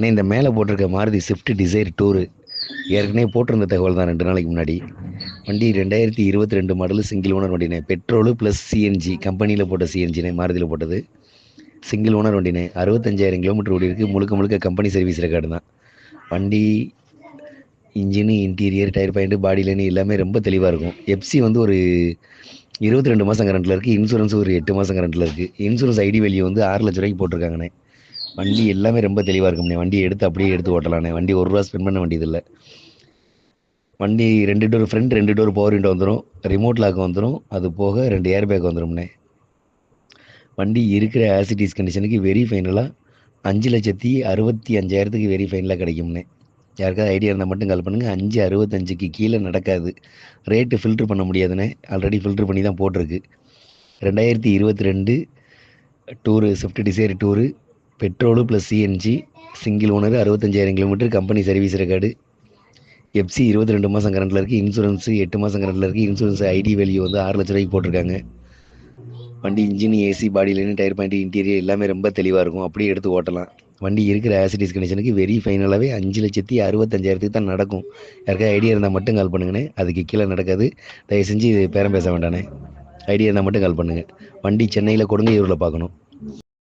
அண்ணே இந்த மேலே போட்டிருக்க மாருதி ஸ்விஃப்ட் டிசைர் டூரு ஏற்கனவே போட்டிருந்த தகவல் தான் 2 நாளைக்கு முன்னாடி. வண்டி 2022 மாடலு, சிங்கிள் ஓனர் வண்டினே. பெட்ரோலு ப்ளஸ் சிஎன்ஜி, கம்பெனியில் போட்ட சிஎன்ஜினே, மாருதியில் போட்டது. Single owner வண்டினே. 65,000 கிலோமீட்டர் ஓடி இருக்குது. முழுக்க முழுக்க கம்பெனி சர்வீஸ் ரெக்கார்டு தான். வண்டி engine, interior, tyre point, body line எல்லாமே ரொம்ப தெளிவாக இருக்கும். எஃப்சி வந்து ஒரு 22 மாதம் கரண்ட்டில் இருக்குது. இன்சூரன்ஸ் ஒரு 8 மாதம் கரண்ட்டில் இருக்குது. இன்சூரன்ஸ் ஐடி வேல்யூ வந்து 6 லட்ச ரூபாய்க்கு போட்டிருக்காங்கண்ணே. வண்டி எல்லாமே ரொம்ப தெளிவாக இருக்கும்ண்ணே. வண்டியை எடுத்து அப்படியே எடுத்து ஓட்டலாண்ணே. வண்டி ₹1 ஸ்பெண்ட் பண்ண வேண்டியது இல்லை. வண்டி 2 door front, 2 door power window வந்துடும். ரிமோட் லாக் வந்துடும். அது போக 2 ஏர் பேக் வந்துடும்ண்ணே. வண்டி இருக்கிற ஆசிட்டிஸ் கண்டிஷனுக்கு வெரி ஃபைனலாக 5,65,000 வெரி ஃபைனலாக கிடைக்கும்ண்ணே. யாருக்காவது ஐடியா இருந்தால் மட்டும் கால் பண்ணுங்கள். 5,65,000 கீழே நடக்காது. ரேட்டு ஃபில்ட்ரு பண்ண முடியாதுண்ணே. ஆல்ரெடி ஃபில்ட்ரு பண்ணி தான் போட்டிருக்கு. 2022 tour Swift desire tour, petrol plus CNG, single owner, 65,000 kilometre, company service record. FC 22 மாதம் கரண்ட்டில் இருக்குது. இன்சூரன்ஸு 8 மாதம் கரண்ட்டில் இருக்குது. இன்சூரன்ஸ் ஐடி வேல்யூ வந்து 6 லட்ச ரூபாய்க்கு போட்டிருக்காங்க. வண்டி engine, AC, body line, tyre point, interior எல்லாமே ரொம்ப தெளிவாக இருக்கும். அப்படியே எடுத்து ஓட்டலாம். வண்டி இருக்கிற ஆசிட்டிஸ் கண்டிஷனுக்கு வெரி ஃபைனலாகவே 5,65,000 தான் நடக்கும். யாருக்காவது ஐடியா இருந்தால் மட்டும் கால் பண்ணுங்கண்ணே. அதுக்கு கீழே நடக்காது. தயவு செஞ்சு பேரம் பேச வேண்டாண்ணே. ஐடியா இருந்தால் மட்டும் கால் பண்ணுங்கள். வண்டி சென்னையில் கொடுங்கையூரில் பார்க்கணும்.